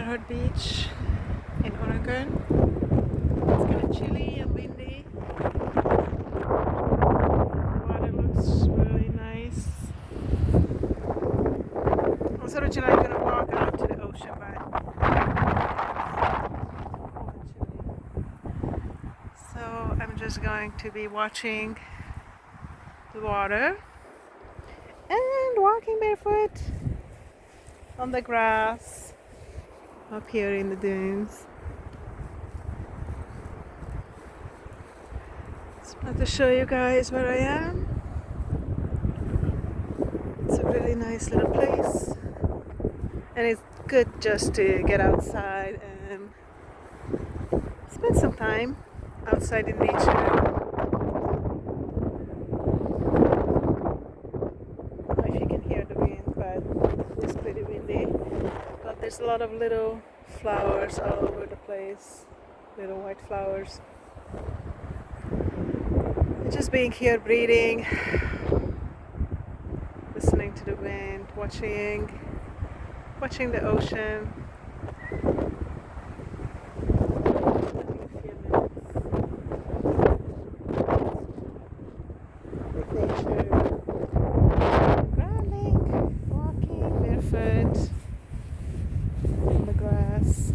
Barefoot Beach in Oregon. It's kind of chilly and windy. The water looks really nice. I was originally going to walk out to the ocean, but so I'm just going to be watching the water and walking barefoot on the grass up here in the dunes. Just wanted to show you guys where I am. It's a really nice little place, and it's good just to get outside and spend some time outside in nature. I don't know if you can hear the wind, but it's pretty windy. But there's a lot of little flowers all over the place, little white flowers. And just being here, breathing, listening to the wind, watching the ocean. With nature, running, walking barefoot on the grass.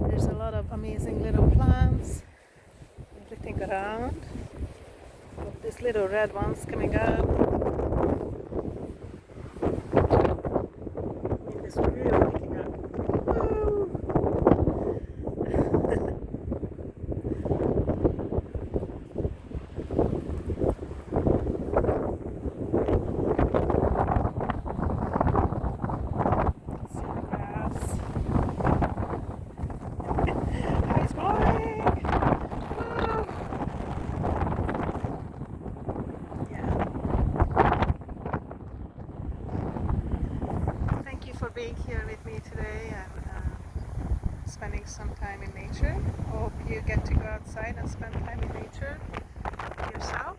There's a lot of amazing little plants, everything around. Got these little red ones coming up. It's really picking up. Woo! See the grass. It's blowing! Woo! Yeah. Thank you for being here with me today and spending some time in nature. Hope you get to go outside and spend time in nature yourself.